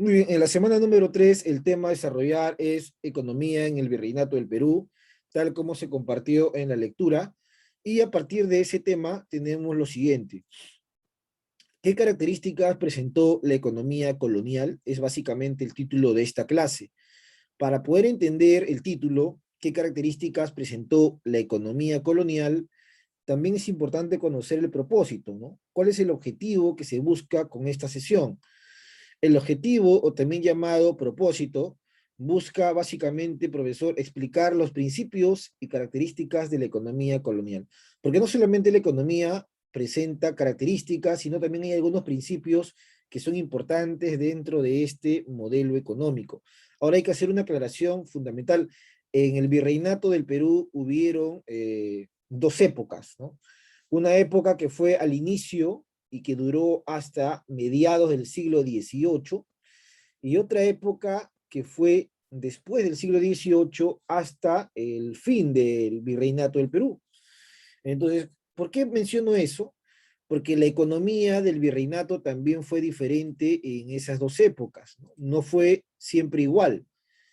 Muy bien, en la semana número 3 el tema a desarrollar es economía en el Virreinato del Perú, tal como se compartió en la lectura. Y a partir de ese tema tenemos lo siguiente. ¿Qué características presentó la economía colonial? Es básicamente el título de esta clase. Para poder entender el título, qué características presentó la economía colonial, también es importante conocer el propósito, ¿no? ¿Cuál es el objetivo que se busca con esta sesión? El objetivo, o también llamado propósito, busca básicamente, profesor, explicar los principios y características de la economía colonial. Porque no solamente la economía presenta características, sino también hay algunos principios que son importantes dentro de este modelo económico. Ahora hay que hacer una aclaración fundamental. En el virreinato del Perú hubieron dos épocas, ¿no? Una época que fue al inicio y que duró hasta mediados del siglo XVIII, y otra época que fue después del siglo XVIII hasta el fin del virreinato del Perú. Entonces, ¿por qué menciono eso? Porque la economía del virreinato también fue diferente en esas dos épocas, ¿no? No fue siempre igual.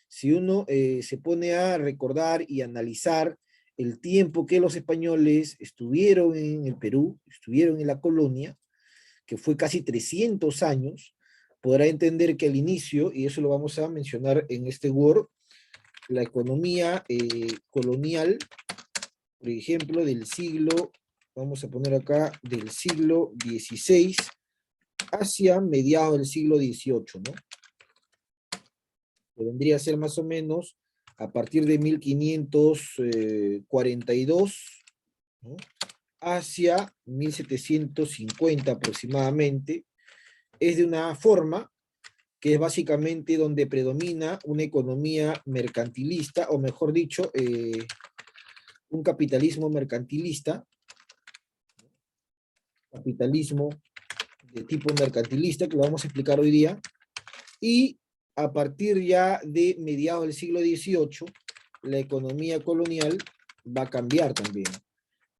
Si uno se pone a recordar y analizar el tiempo que los españoles estuvieron en el Perú, estuvieron en la colonia, que fue casi 300 años, podrá entender que al inicio, y eso lo vamos a mencionar en este Word, la economía colonial, por ejemplo, del siglo, vamos a poner acá, del siglo XVI hacia mediados del siglo XVIII, ¿no? Que vendría a ser más o menos a partir de 1542, ¿no? Hacia 1750 aproximadamente, es de una forma que es básicamente donde predomina una economía mercantilista, o mejor dicho, un capitalismo mercantilista, capitalismo de tipo mercantilista, que lo vamos a explicar hoy día, y a partir ya de mediados del siglo XVIII, la economía colonial va a cambiar también.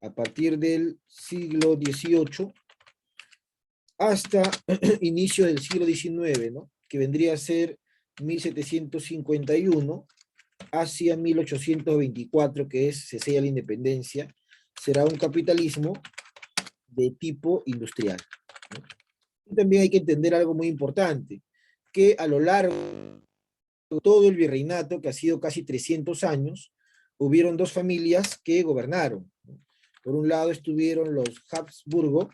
A partir del siglo XVIII hasta inicio del siglo XIX, ¿no? Que vendría a ser 1751 hacia 1824, que es, se sella la independencia, será un capitalismo de tipo industrial, ¿no? Y también hay que entender algo muy importante, que a lo largo de todo el virreinato, que ha sido casi 300 años, hubieron dos familias que gobernaron, ¿no? Por un lado estuvieron los Habsburgo,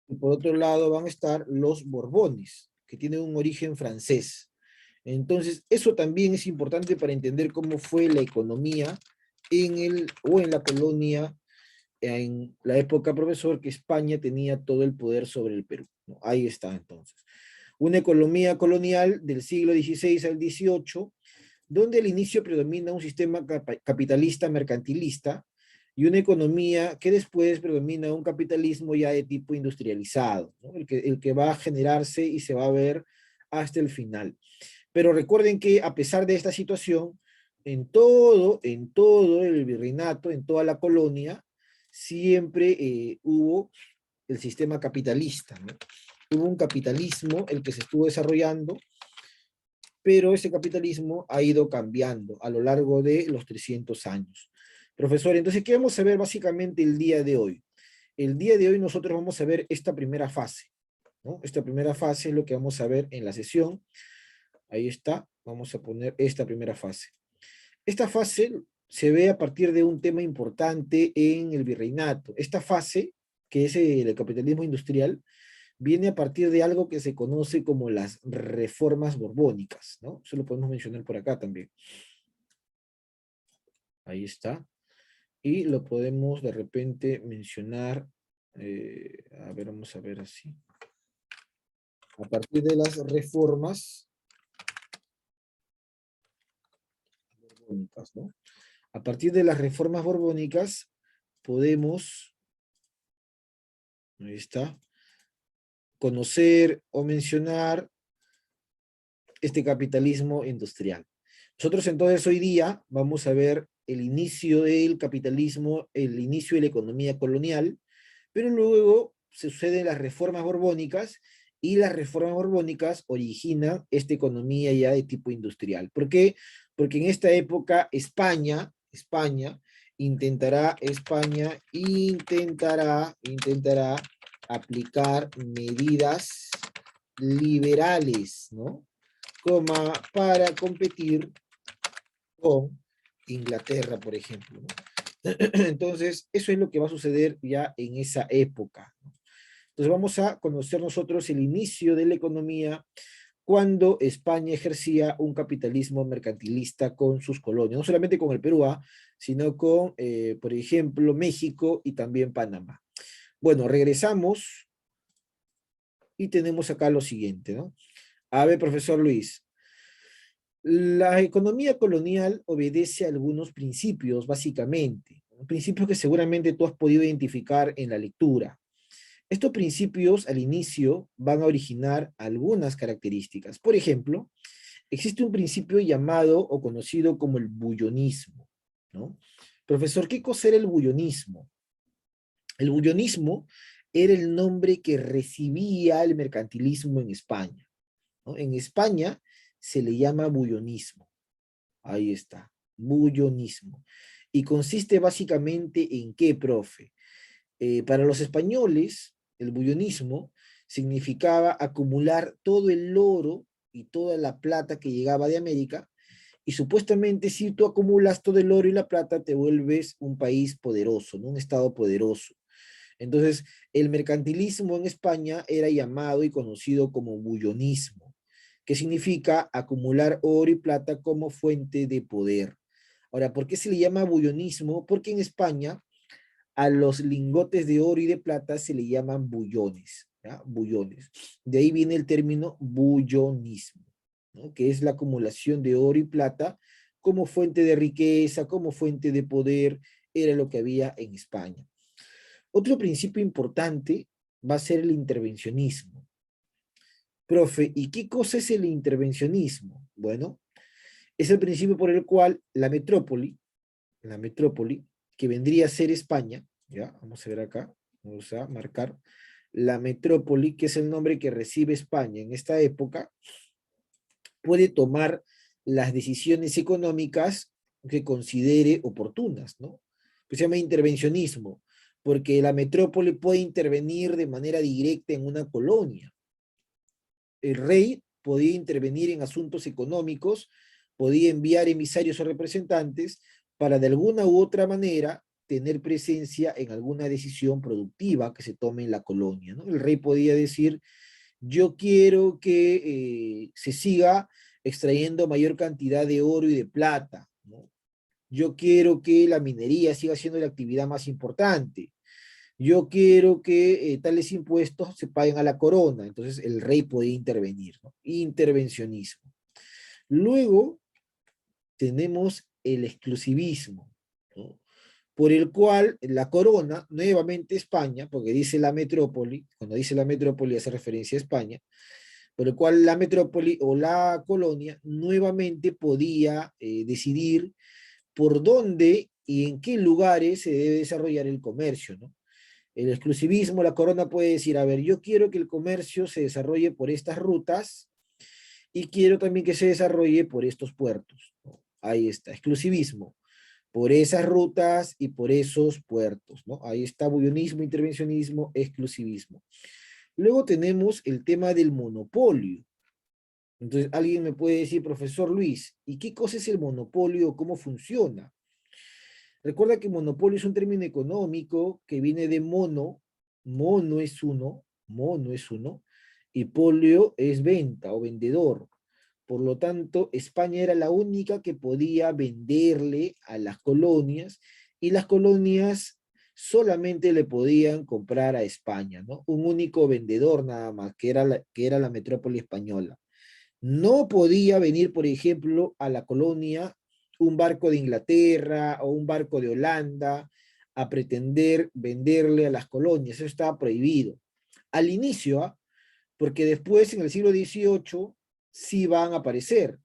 y por otro lado van a estar los Borbones, que tienen un origen francés. Entonces, eso también es importante para entender cómo fue la economía en la colonia, en la época, profesor, que España tenía todo el poder sobre el Perú, ¿no? Ahí está, entonces. Una economía colonial del siglo XVI al XVIII, donde al inicio predomina un sistema capitalista mercantilista, y una economía que después predomina un capitalismo ya de tipo industrializado, ¿no? El que va a generarse y se va a ver hasta el final. Pero recuerden que a pesar de esta situación, en todo el virreinato, en toda la colonia, siempre hubo el sistema capitalista, ¿no? Hubo un capitalismo, el que se estuvo desarrollando, pero ese capitalismo ha ido cambiando a lo largo de los 300 años. Profesor, entonces, ¿qué vamos a ver básicamente el día de hoy? El día de hoy nosotros vamos a ver esta primera fase, ¿no? Esta primera fase es lo que vamos a ver en la sesión. Ahí está, vamos a poner esta primera fase. Esta fase se ve a partir de un tema importante en el virreinato. Esta fase, que es el capitalismo industrial, viene a partir de algo que se conoce como las reformas borbónicas, ¿no? Eso lo podemos mencionar por acá también. Ahí está. Y lo podemos de repente mencionar, a ver, vamos a ver así. A partir de las reformas borbónicas, ¿no? A partir de las reformas borbónicas podemos, ahí está, conocer o mencionar este capitalismo industrial. Nosotros entonces hoy día vamos a ver el inicio del capitalismo, el inicio de la economía colonial, pero luego se suceden las reformas borbónicas y las reformas borbónicas originan esta economía ya de tipo industrial. ¿Por qué? Porque en esta época España intentará aplicar medidas liberales, ¿no? Para competir con Inglaterra, por ejemplo, ¿no? Entonces, eso es lo que va a suceder ya en esa época, ¿no? Entonces, vamos a conocer nosotros el inicio de la economía cuando España ejercía un capitalismo mercantilista con sus colonias, no solamente con el Perú, sino con, por ejemplo, México y también Panamá. Bueno, regresamos y tenemos acá lo siguiente, ¿no? A ver, profesor Luis, la economía colonial obedece a algunos principios, básicamente, principios que seguramente tú has podido identificar en la lectura. Estos principios al inicio van a originar algunas características. Por ejemplo, existe un principio llamado o conocido como el bullonismo, ¿no? Profesor, ¿qué cosa era el bullonismo? El bullonismo era el nombre que recibía el mercantilismo en España, ¿no? En España se le llama bullonismo. Ahí está, bullonismo. Y consiste básicamente en qué, profe. Para los españoles, el bullonismo significaba acumular todo el oro y toda la plata que llegaba de América, y supuestamente si tú acumulas todo el oro y la plata, te vuelves un país poderoso, ¿no? Un estado poderoso. Entonces, el mercantilismo en España era llamado y conocido como bullonismo, que significa acumular oro y plata como fuente de poder. Ahora, ¿por qué se le llama bullonismo? Porque en España a los lingotes de oro y de plata se le llaman bullones, ¿ya? Bullones. De ahí viene el término bullonismo, ¿no? Que es la acumulación de oro y plata como fuente de riqueza, como fuente de poder, era lo que había en España. Otro principio importante va a ser el intervencionismo. Profe, ¿y qué cosa es el intervencionismo? Bueno, es el principio por el cual la metrópoli, que vendría a ser España, ¿ya? Vamos a ver acá, vamos a marcar, la metrópoli, que es el nombre que recibe España en esta época, puede tomar las decisiones económicas que considere oportunas, ¿no? Pues se llama intervencionismo, porque la metrópoli puede intervenir de manera directa en una colonia. El rey podía intervenir en asuntos económicos, podía enviar emisarios o representantes para de alguna u otra manera tener presencia en alguna decisión productiva que se tome en la colonia, ¿no? El rey podía decir, yo quiero que se siga extrayendo mayor cantidad de oro y de plata, ¿no? Yo quiero que la minería siga siendo la actividad más importante. Yo quiero que tales impuestos se paguen a la corona. Entonces el rey podía intervenir, ¿no? Intervencionismo. Luego tenemos el exclusivismo, ¿no? Por el cual la corona, nuevamente España, porque dice la metrópoli, cuando dice la metrópoli hace referencia a España, por el cual la metrópoli o la colonia nuevamente podía decidir por dónde y en qué lugares se debe desarrollar el comercio, ¿no? El exclusivismo, la corona puede decir, a ver, yo quiero que el comercio se desarrolle por estas rutas y quiero también que se desarrolle por estos puertos, ¿no? Ahí está, exclusivismo, por esas rutas y por esos puertos, ¿no? Ahí está bullonismo, intervencionismo, exclusivismo. Luego tenemos el tema del monopolio. Entonces, alguien me puede decir, profesor Luis, ¿y qué cosa es el monopolio? ¿Cómo funciona? Recuerda que monopolio es un término económico que viene de mono es uno, y polio es venta o vendedor. Por lo tanto, España era la única que podía venderle a las colonias y las colonias solamente le podían comprar a España, ¿no? Un único vendedor nada más, que era la metrópoli española. No podía venir, por ejemplo, a la colonia un barco de Inglaterra o un barco de Holanda a pretender venderle a las colonias. Eso estaba prohibido. Al inicio, porque después en el siglo XVIII sí van a aparecer.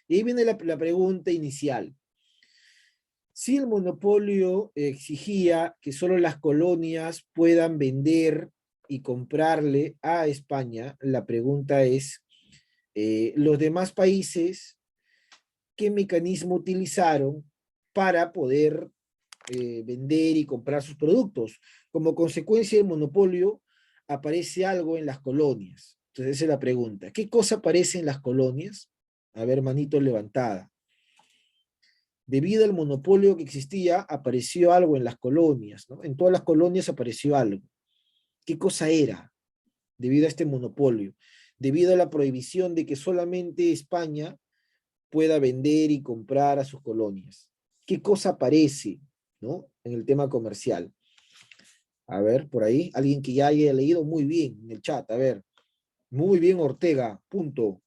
Y ahí viene la pregunta inicial. Si el monopolio exigía que solo las colonias puedan vender y comprarle a España, la pregunta es, los demás países, ¿qué mecanismo utilizaron para poder vender y comprar sus productos? Como consecuencia del monopolio, aparece algo en las colonias. Entonces, esa es la pregunta. ¿Qué cosa aparece en las colonias? A ver, manito levantada. Debido al monopolio que existía, apareció algo en las colonias, ¿no? En todas las colonias apareció algo. ¿Qué cosa era? Debido a este monopolio, debido a la prohibición de que solamente España pueda vender y comprar a sus colonias. ¿Qué cosa aparece, ¿no? En el tema comercial? A ver, por ahí, alguien que ya haya leído muy bien en el chat, a ver, muy bien Ortega, punto.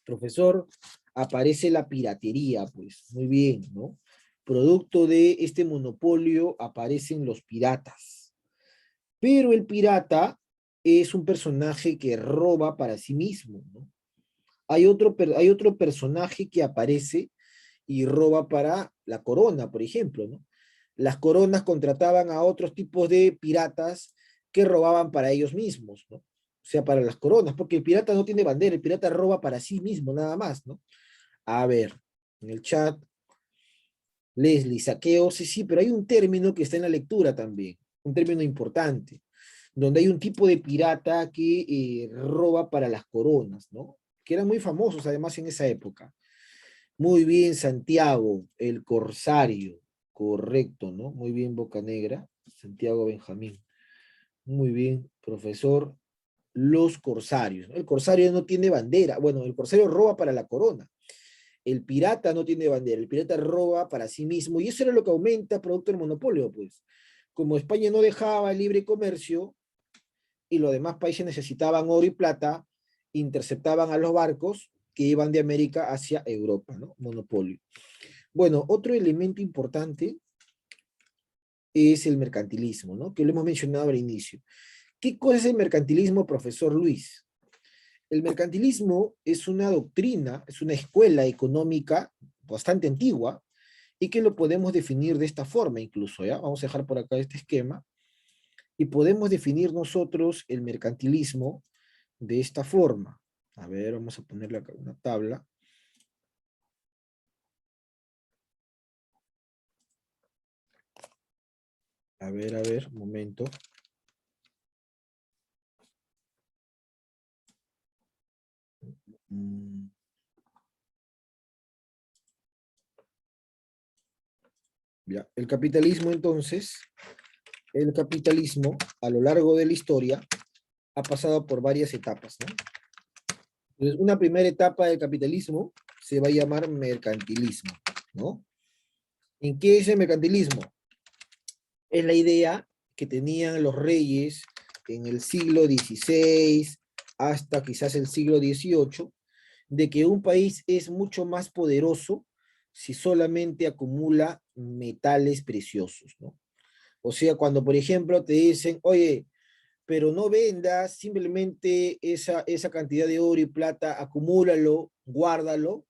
Profesor, aparece la piratería, pues, muy bien, ¿no? Producto de este monopolio aparecen los piratas. Pero el pirata es un personaje que roba para sí mismo, ¿no? Hay otro personaje que aparece y roba para la corona, por ejemplo, ¿no? Las coronas contrataban a otros tipos de piratas que robaban para ellos mismos, ¿no? O sea, para las coronas, porque el pirata no tiene bandera, el pirata roba para sí mismo, nada más, ¿no? A ver, en el chat, Leslie, saqueo, sí, sí, pero hay un término que está en la lectura también, un término importante, donde hay un tipo de pirata que roba para las coronas, ¿no? Que eran muy famosos además en esa época. Muy bien, Santiago, el corsario, correcto, ¿no? Muy bien, Bocanegra, Santiago Benjamín. Muy bien, profesor. Los corsarios, ¿no? El corsario no tiene bandera. Bueno, el corsario roba para la corona. El pirata no tiene bandera, el pirata roba para sí mismo, y eso era lo que aumenta producto del monopolio, pues. Como España no dejaba el libre comercio y los demás países necesitaban oro y plata, interceptaban a los barcos que iban de América hacia Europa, ¿no? Monopolio. Bueno, otro elemento importante es el mercantilismo, ¿no? Que lo hemos mencionado al inicio. ¿Qué cosa es el mercantilismo, profesor Luis? El mercantilismo es una doctrina, es una escuela económica bastante antigua y que lo podemos definir de esta forma incluso, ¿ya? Vamos a dejar por acá este esquema y podemos definir nosotros el mercantilismo de esta forma. A ver, vamos a ponerle acá una tabla. A ver, un momento. Mm. Ya. El capitalismo entonces, el capitalismo a lo largo de la historia ha pasado por varias etapas, ¿no? Entonces, una primera etapa del capitalismo se va a llamar mercantilismo, ¿no? ¿En qué es el mercantilismo? Es la idea que tenían los reyes en el siglo XVI hasta quizás el siglo XVIII, de que un país es mucho más poderoso si solamente acumula metales preciosos, ¿no? O sea, cuando por ejemplo te dicen, oye, pero no vendas simplemente esa cantidad de oro y plata, acumúlalo, guárdalo,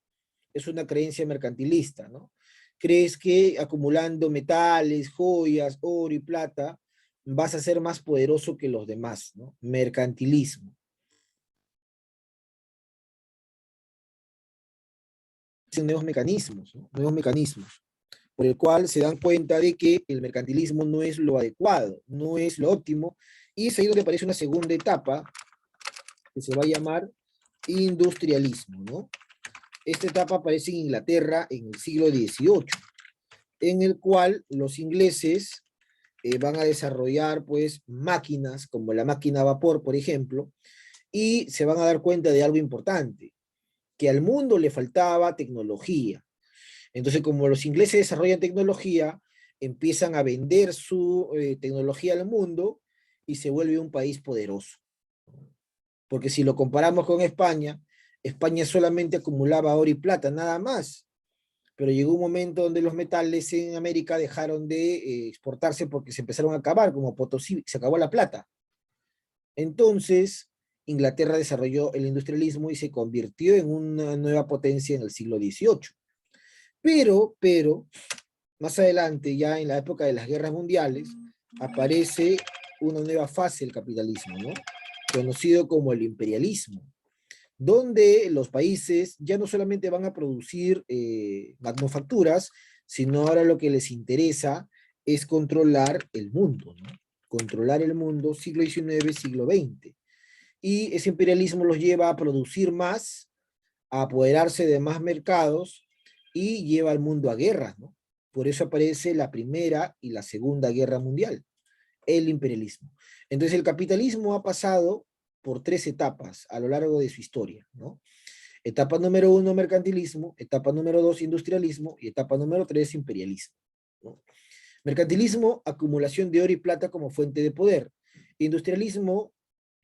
es una creencia mercantilista, ¿no? Crees que acumulando metales, joyas, oro y plata, vas a ser más poderoso que los demás, ¿no? Mercantilismo. Nuevos mecanismos, ¿no? Nuevos mecanismos, por el cual se dan cuenta de que el mercantilismo no es lo adecuado, no es lo óptimo, y es ahí donde aparece una segunda etapa que se va a llamar industrialismo, ¿no? Esta etapa aparece en Inglaterra en el siglo XVIII, en el cual los ingleses van a desarrollar pues máquinas como la máquina a vapor, por ejemplo, y se van a dar cuenta de algo importante, que al mundo le faltaba tecnología. Entonces, como los ingleses desarrollan tecnología, empiezan a vender su tecnología al mundo y se vuelve un país poderoso. Porque si lo comparamos con España, España solamente acumulaba oro y plata, nada más. Pero llegó un momento donde los metales en América dejaron de exportarse porque se empezaron a acabar, como Potosí, se acabó la plata. Entonces, Inglaterra desarrolló el industrialismo y se convirtió en una nueva potencia en el siglo XVIII. Pero, más adelante, ya en la época de las guerras mundiales, aparece una nueva fase del capitalismo, ¿no? Conocido como el imperialismo, donde los países ya no solamente van a producir manufacturas, sino ahora lo que les interesa es controlar el mundo, ¿no? Controlar el mundo, siglo XIX, siglo XX. Y ese imperialismo los lleva a producir más, a apoderarse de más mercados y lleva al mundo a guerras, ¿no? Por eso aparece la Primera y la Segunda Guerra Mundial, el imperialismo. Entonces el capitalismo ha pasado por tres etapas a lo largo de su historia, ¿no? Etapa número uno, mercantilismo; etapa número dos, industrialismo; y etapa número tres, imperialismo, ¿no? Mercantilismo, acumulación de oro y plata como fuente de poder. Industrialismo,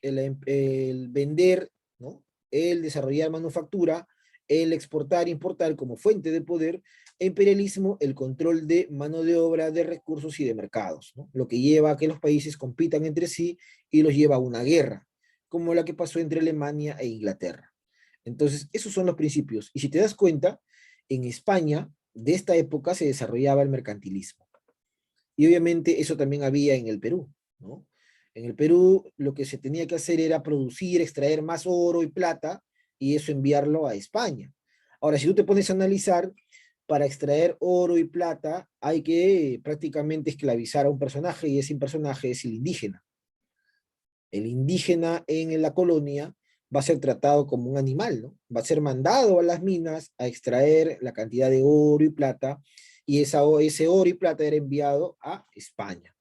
el vender, ¿no? El desarrollar manufactura, el exportar, importar como fuente de poder. E imperialismo, el control de mano de obra, de recursos y de mercados, ¿no? Lo que lleva a que los países compitan entre sí y los lleva a una guerra, como la que pasó entre Alemania e Inglaterra. Entonces, esos son los principios. Y si te das cuenta, en España, de esta época se desarrollaba el mercantilismo. Y obviamente eso también había en el Perú, ¿no? En el Perú lo que se tenía que hacer era producir, extraer más oro y plata y eso enviarlo a España. Ahora, si tú te pones a analizar, para extraer oro y plata hay que prácticamente esclavizar a un personaje y ese personaje es el indígena. El indígena en la colonia va a ser tratado como un animal, ¿no? Va a ser mandado a las minas a extraer la cantidad de oro y plata, y ese oro y plata era enviado a España.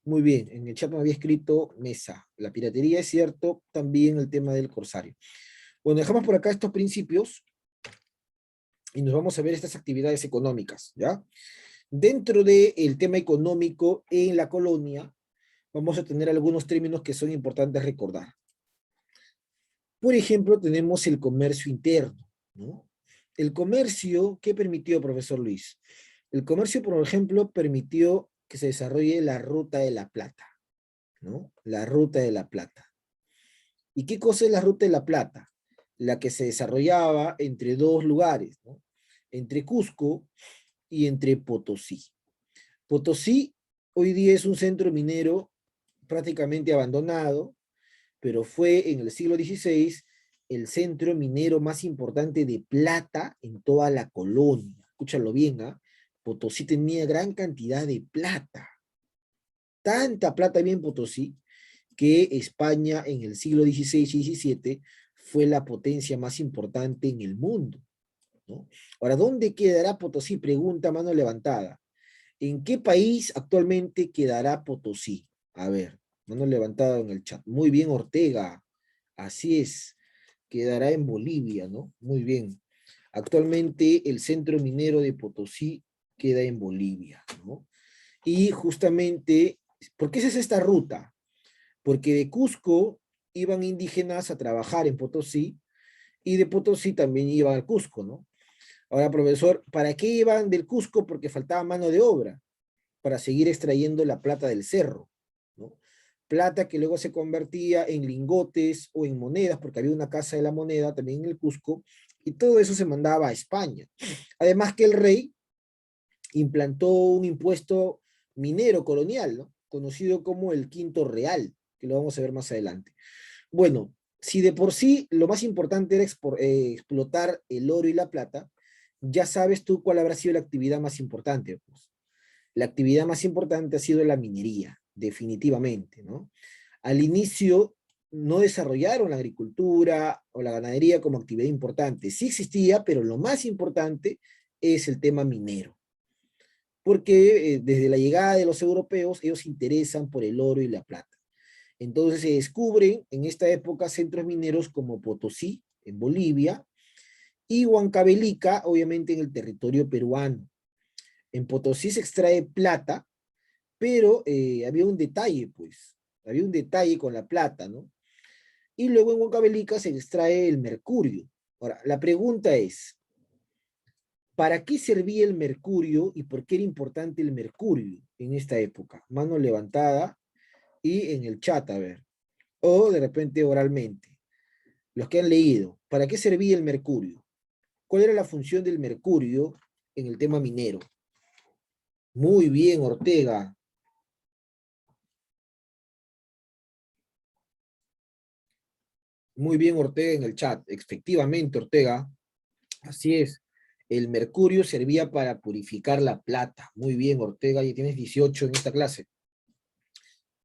Muy bien, en el chat me había escrito Mesa. La piratería es cierto, también el tema del corsario. Bueno, dejamos por acá estos principios y nos vamos a ver estas actividades económicas, ¿ya? Dentro del tema económico en la colonia, vamos a tener algunos términos que son importantes recordar. Por ejemplo, tenemos el comercio interno, ¿no? El comercio, ¿qué permitió, profesor Luis? El comercio, por ejemplo, permitió que se desarrolle la ruta de la plata, ¿no? La ruta de la plata. ¿Y qué cosa es la ruta de la plata? La que se desarrollaba entre dos lugares, ¿no? Entre Cusco y entre Potosí. Potosí hoy día es un centro minero prácticamente abandonado, pero fue en el siglo XVI el centro minero más importante de plata en toda la colonia. Escúchalo bien, ¿ah? Potosí tenía gran cantidad de plata. Tanta plata había en Potosí que España en el siglo XVI y XVII fue la potencia más importante en el mundo, ¿no? Ahora, ¿dónde quedará Potosí? Pregunta a mano levantada. ¿En qué país actualmente quedará Potosí? A ver, mano levantada en el chat. Muy bien, Ortega. Así es. Quedará en Bolivia, ¿no? Muy bien. Actualmente el centro minero de Potosí queda en Bolivia, ¿no? Y justamente, ¿por qué es esta ruta? Porque de Cusco iban indígenas a trabajar en Potosí y de Potosí también iban al Cusco, ¿no? Ahora, profesor, ¿para qué iban del Cusco? Porque faltaba mano de obra para seguir extrayendo la plata del cerro, ¿no? Plata que luego se convertía en lingotes o en monedas, porque había una casa de la moneda también en el Cusco, y todo eso se mandaba a España. Además que el rey implantó un impuesto minero colonial, ¿no? Conocido como el Quinto Real, que lo vamos a ver más adelante. Bueno, si de por sí lo más importante era explotar el oro y la plata, ya sabes tú cuál habrá sido la actividad más importante, pues. La actividad más importante ha sido la minería, definitivamente, ¿no? Al inicio no desarrollaron la agricultura o la ganadería como actividad importante. Sí existía, pero lo más importante es el tema minero. Porque desde la llegada de los europeos, ellos se interesan por el oro y la plata. Entonces se descubren en esta época centros mineros como Potosí, en Bolivia, y Huancavelica, obviamente en el territorio peruano. En Potosí se extrae plata, pero había un detalle, pues, había un detalle con la plata, ¿no? Y luego en Huancavelica se extrae el mercurio. Ahora, la pregunta es, ¿para qué servía el mercurio y por qué era importante el mercurio en esta época? Mano levantada y en el chat, a ver. O de repente oralmente. Los que han leído, ¿para qué servía el mercurio? ¿Cuál era la función del mercurio en el tema minero? Muy bien, Ortega. Muy bien, Ortega, en el chat. Efectivamente, Ortega, así es. El mercurio servía para purificar la plata. Muy bien, Ortega, ya tienes 18 en esta clase.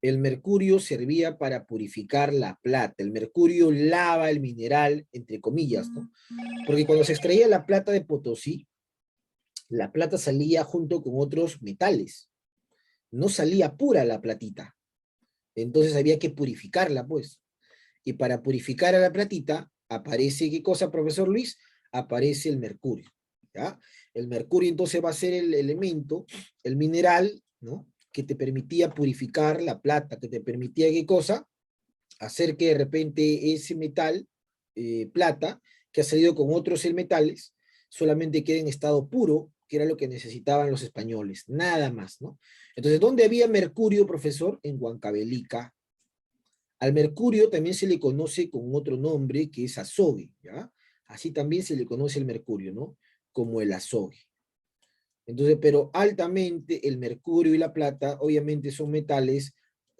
El mercurio servía para purificar la plata. El mercurio lava el mineral, entre comillas, ¿no? Porque cuando se extraía la plata de Potosí, la plata salía junto con otros metales. No salía pura la platita. Entonces había que purificarla, pues. Y para purificar a la platita, aparece, ¿qué cosa, profesor Luis? Aparece el mercurio, ¿ya? El mercurio entonces va a ser el elemento, el mineral, ¿no? Que te permitía purificar la plata, que te permitía, ¿qué cosa? Hacer que de repente ese metal, plata, que ha salido con otros metales, solamente quede en estado puro, que era lo que necesitaban los españoles, nada más, ¿no? Entonces, ¿dónde había mercurio, profesor? En Huancavelica. Al mercurio también se le conoce con otro nombre, que es azogue, ¿ya? Así también se le conoce el mercurio, ¿no? Como el azogue. Entonces, pero altamente el mercurio y la plata, obviamente son metales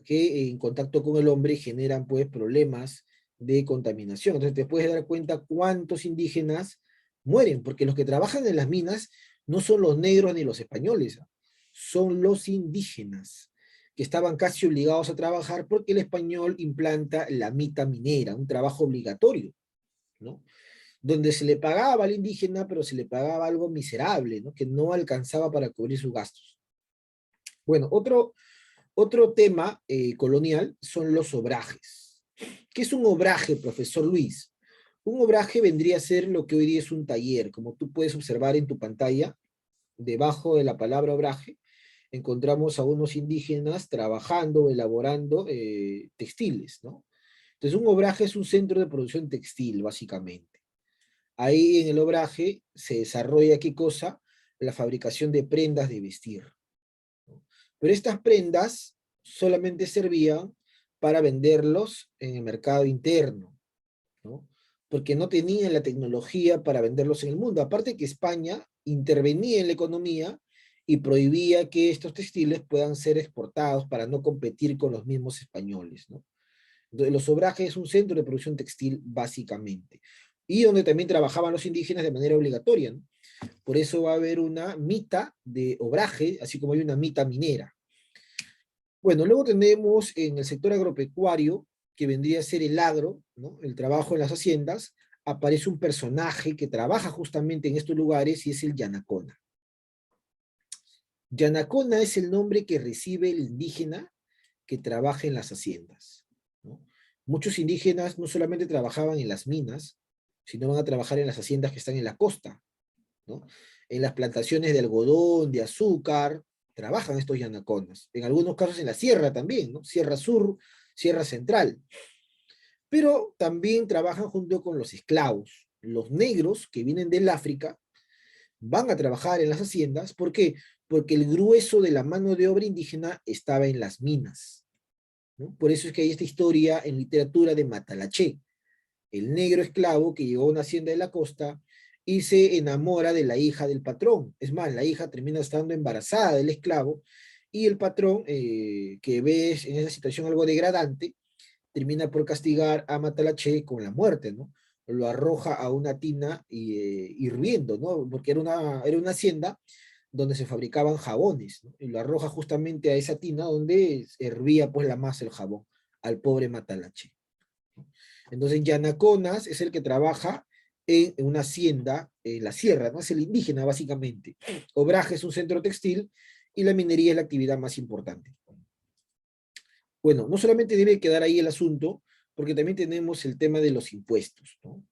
que en contacto con el hombre generan, pues, problemas de contaminación. Entonces, te puedes dar cuenta cuántos indígenas mueren, porque los que trabajan en las minas no son los negros ni los españoles, son los indígenas que estaban casi obligados a trabajar porque el español implanta la mita minera, un trabajo obligatorio, ¿no? Donde se le pagaba al indígena, pero se le pagaba algo miserable, ¿no? Que no alcanzaba para cubrir sus gastos. Bueno, otro tema colonial son los obrajes. ¿Qué es un obraje, profesor Luis? Un obraje vendría a ser lo que hoy día es un taller, como tú puedes observar en tu pantalla, debajo de la palabra obraje, encontramos a unos indígenas trabajando, elaborando textiles, ¿no? Entonces, un obraje es un centro de producción textil, básicamente. Ahí en el obraje se desarrolla, ¿qué cosa? La fabricación de prendas de vestir, ¿no? Pero estas prendas solamente servían para venderlos en el mercado interno, ¿no? Porque no tenían la tecnología para venderlos en el mundo. Aparte que España intervenía en la economía y prohibía que estos textiles puedan ser exportados para no competir con los mismos españoles, ¿no? Entonces, los obrajes es un centro de producción textil básicamente, y donde también trabajaban los indígenas de manera obligatoria, ¿no? Por eso va a haber una mita de obraje, así como hay una mita minera. Bueno, luego tenemos en el sector agropecuario, que vendría a ser el agro, ¿no? El trabajo en las haciendas, aparece un personaje que trabaja justamente en estos lugares y es el Yanacona. Yanacona es el nombre que recibe el indígena que trabaja en las haciendas, ¿no? Muchos indígenas no solamente trabajaban en las minas, sino van a trabajar en las haciendas que están en la costa, ¿no? En las plantaciones de algodón, de azúcar, trabajan estos yanaconas. En algunos casos en la sierra también, ¿no? Sierra Sur, Sierra Central. Pero también trabajan junto con los esclavos. Los negros que vienen del África van a trabajar en las haciendas. ¿Por qué? Porque el grueso de la mano de obra indígena estaba en las minas, ¿no? Por eso es que hay esta historia en literatura de Matalaché, el negro esclavo que llegó a una hacienda de la costa y se enamora de la hija del patrón. Es más, la hija termina estando embarazada del esclavo y el patrón, que ve en esa situación algo degradante, termina por castigar a Matalaché con la muerte, ¿no? Lo arroja a una tina hirviendo, ¿no? Porque era una hacienda donde se fabricaban jabones, ¿no? Y lo arroja justamente a esa tina donde hervía pues la masa el jabón, al pobre Matalaché. Entonces, Yanaconas es el que trabaja en una hacienda en la sierra, ¿no? Es el indígena, básicamente. Obraje es un centro textil y la minería es la actividad más importante. Bueno, no solamente debe quedar ahí el asunto, porque también tenemos el tema de los impuestos, ¿no?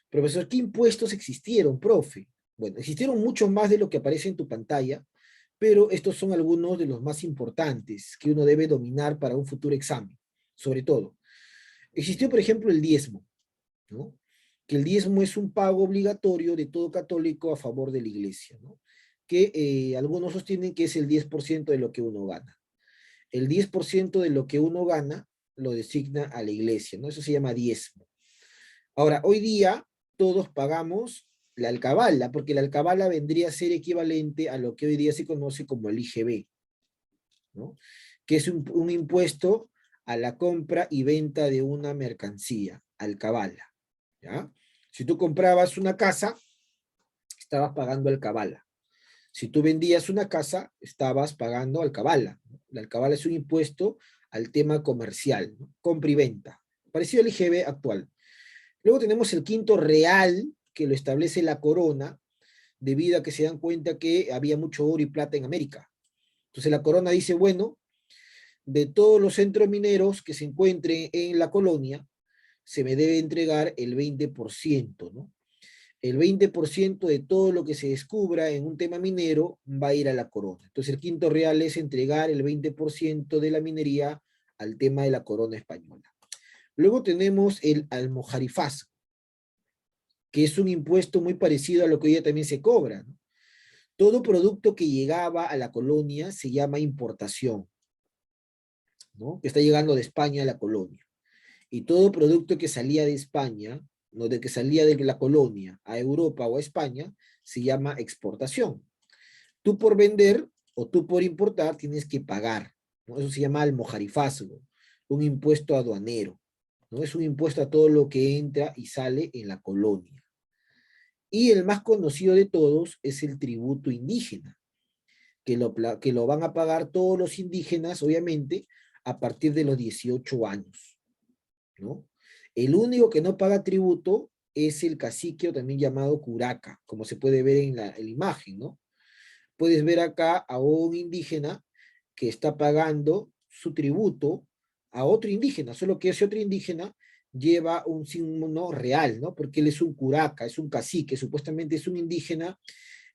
Profesor, ¿qué impuestos existieron, profe? Bueno, existieron muchos más de lo que aparece en tu pantalla, pero estos son algunos de los más importantes que uno debe dominar para un futuro examen, sobre todo. Existió, por ejemplo, el diezmo, ¿no? Que el diezmo es un pago obligatorio de todo católico a favor de la iglesia, ¿no? Que algunos sostienen que es el 10% de lo que uno gana. El 10% de lo que uno gana lo designa a la iglesia, ¿no? Eso se llama diezmo. Ahora, hoy día todos pagamos la alcabala, porque la alcabala vendría a ser equivalente a lo que hoy día se conoce como el IGB, ¿no? Que es un impuesto a la compra y venta de una mercancía. alcabala, ¿ya? Si tú comprabas una casa, estabas pagando alcabala. Si tú vendías una casa, estabas pagando alcabala. La alcabala es un impuesto al tema comercial, ¿no? Compra y venta, parecido al IGB actual. Luego tenemos el quinto real, que lo establece la corona, debido a que se dan cuenta que había mucho oro y plata en América. Entonces la corona dice, bueno, de todos los centros mineros que se encuentren en la colonia, se me debe entregar el 20%, ¿no? El 20% de todo lo que se descubra en un tema minero va a ir a la corona. Entonces el quinto real es entregar el 20% de la minería al tema de la corona española. Luego tenemos el almojarifaz, que es un impuesto muy parecido a lo que hoy día también se cobra, ¿no? Todo producto que llegaba a la colonia se llama importación, ¿no? Que está llegando de España a la colonia. Y todo producto que salía de España, no de que salía de la colonia a Europa o a España, se llama exportación. Tú por vender o tú por importar tienes que pagar, ¿no? Eso se llama almojarifazgo, un impuesto aduanero, ¿no? Es un impuesto a todo lo que entra y sale en la colonia. Y el más conocido de todos es el tributo indígena, que lo van a pagar todos los indígenas, obviamente, a partir de los 18 años, ¿no? El único que no paga tributo es el cacique, o también llamado curaca, como se puede ver en la imagen, ¿no? Puedes ver acá a un indígena que está pagando su tributo a otro indígena, solo que ese otro indígena lleva un signo real, ¿no? Porque él es un curaca, es un cacique, supuestamente es un indígena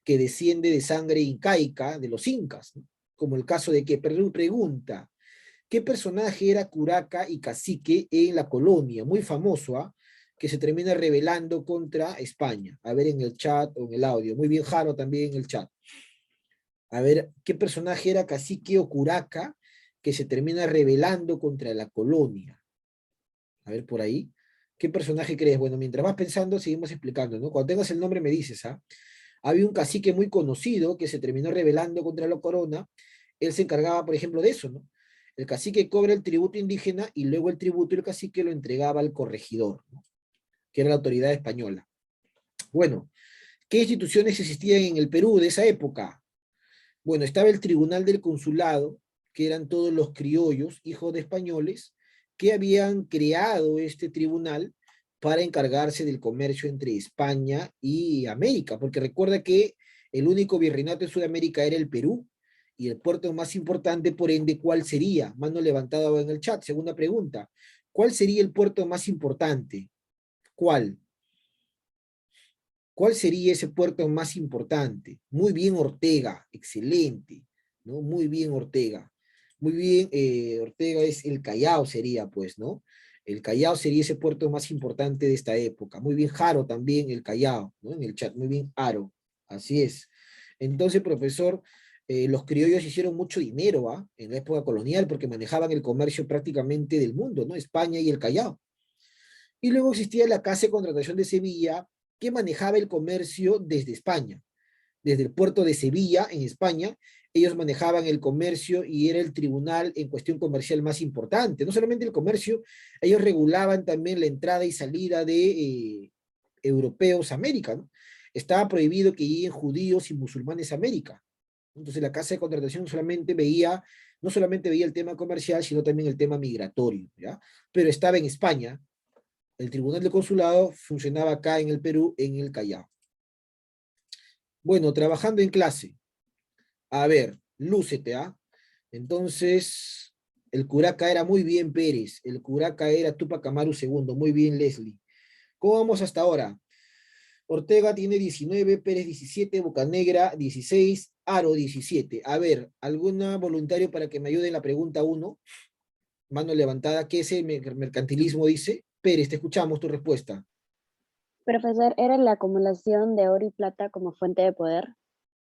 que desciende de sangre incaica de los incas, ¿no? Como el caso de que Perú pregunta, ¿qué personaje era curaca y cacique en la colonia? Muy famoso, ¿ah? Que se termina rebelando contra España. A ver en el chat o en el audio. Muy bien, Jaro, también en el chat. A ver, ¿qué personaje era cacique o curaca que se termina rebelando contra la colonia? A ver, por ahí. ¿Qué personaje crees? Bueno, mientras vas pensando, seguimos explicando, ¿no? Cuando tengas el nombre me dices, ¿ah? Había un cacique muy conocido que se terminó rebelando contra la corona. Él se encargaba, por ejemplo, de eso, ¿no? El cacique cobra el tributo indígena y luego el tributo del cacique lo entregaba al corregidor, ¿no? Que era la autoridad española. Bueno, ¿qué instituciones existían en el Perú de esa época? Bueno, estaba el Tribunal del Consulado, que eran todos los criollos, hijos de españoles, que habían creado este tribunal para encargarse del comercio entre España y América, porque recuerda que el único virreinato en Sudamérica era el Perú, y el puerto más importante, por ende, ¿cuál sería? Mano levantada en el chat, segunda pregunta. ¿Cuál sería el puerto más importante? ¿Cuál? ¿Cuál sería ese puerto más importante? Muy bien, Ortega, excelente, ¿no? Muy bien, Ortega. Muy bien, Ortega es el Callao, sería, pues, ¿no? El Callao sería ese puerto más importante de esta época. Muy bien, Jaro también, el Callao, ¿no? En el chat, muy bien, Aro. Así es. Entonces, profesor, los criollos hicieron mucho dinero, ¿ah? En la época colonial, porque manejaban el comercio prácticamente del mundo, ¿no? España y el Callao. Y luego existía la Casa de Contratación de Sevilla, que manejaba el comercio desde España, desde el puerto de Sevilla, en España. Ellos manejaban el comercio y era el tribunal en cuestión comercial más importante. No solamente el comercio, ellos regulaban también la entrada y salida de europeos a América, ¿no? Estaba prohibido que lleguen judíos y musulmanes a América. Entonces la Casa de Contratación solamente veía, no solamente veía el tema comercial, sino también el tema migratorio, ¿ya? Pero estaba en España. El Tribunal de Consulado funcionaba acá en el Perú, en el Callao. Bueno, trabajando en clase. A ver, lúcete, ¿ah? Entonces, el curaca era muy bien Pérez, el curaca era Tupac Amaru segundo, muy bien Leslie. ¿Cómo vamos hasta ahora? Ortega tiene 19, Pérez 17, Bocanegra 16, Aro 17. A ver, ¿alguna voluntario para que me ayude en la pregunta 1? Mano levantada, ¿qué es el mercantilismo? Dice. Pérez, te escuchamos tu respuesta. Profesor, ¿era la acumulación de oro y plata como fuente de poder?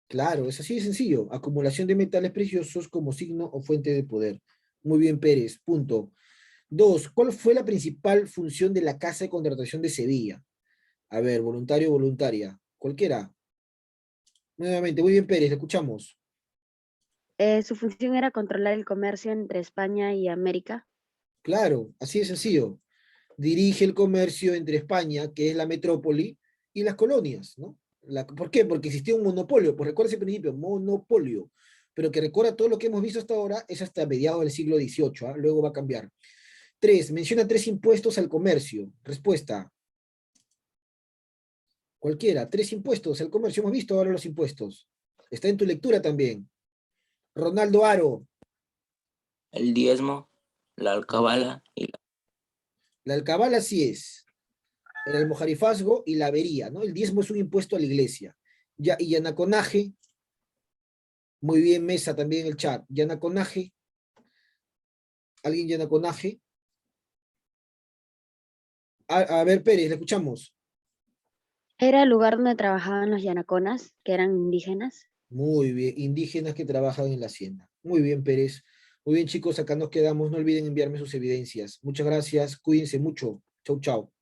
Claro, es así de sencillo. Acumulación de metales preciosos como signo o fuente de poder. Muy bien, Pérez. Punto. Dos, ¿cuál fue la principal función de la Casa de Contratación de Sevilla? A ver, voluntario o voluntaria. Cualquiera. Nuevamente, muy bien, Pérez, le escuchamos. Su función era controlar el comercio entre España y América. Claro, así de sencillo. dirige el comercio entre España, que es la metrópoli, y las colonias, ¿no? ¿Por qué? Porque existía un monopolio, pues recuerda ese principio, monopolio, pero que recuerda todo lo que hemos visto hasta ahora, es hasta mediados del siglo XVIII, ¿ah? Luego va a cambiar. 3. Menciona 3 impuestos al comercio. Respuesta. Cualquiera. 3 impuestos al comercio. Hemos visto ahora los impuestos. Está en tu lectura también. Ronaldo Aro. El diezmo, la alcabala y La alcabala sí es. El almojarifazgo y la avería, ¿no? El diezmo es un impuesto a la iglesia. Ya, y yanaconaje. Muy bien, Mesa, también el chat. Yanaconaje. ¿Alguien yanaconaje? A ver, Pérez, le escuchamos. Era el lugar donde trabajaban los yanaconas, que eran indígenas. Muy bien, indígenas que trabajan en la hacienda. Muy bien, Pérez. Muy bien, chicos, acá nos quedamos. No olviden enviarme sus evidencias. Muchas gracias, cuídense mucho. Chau, chau.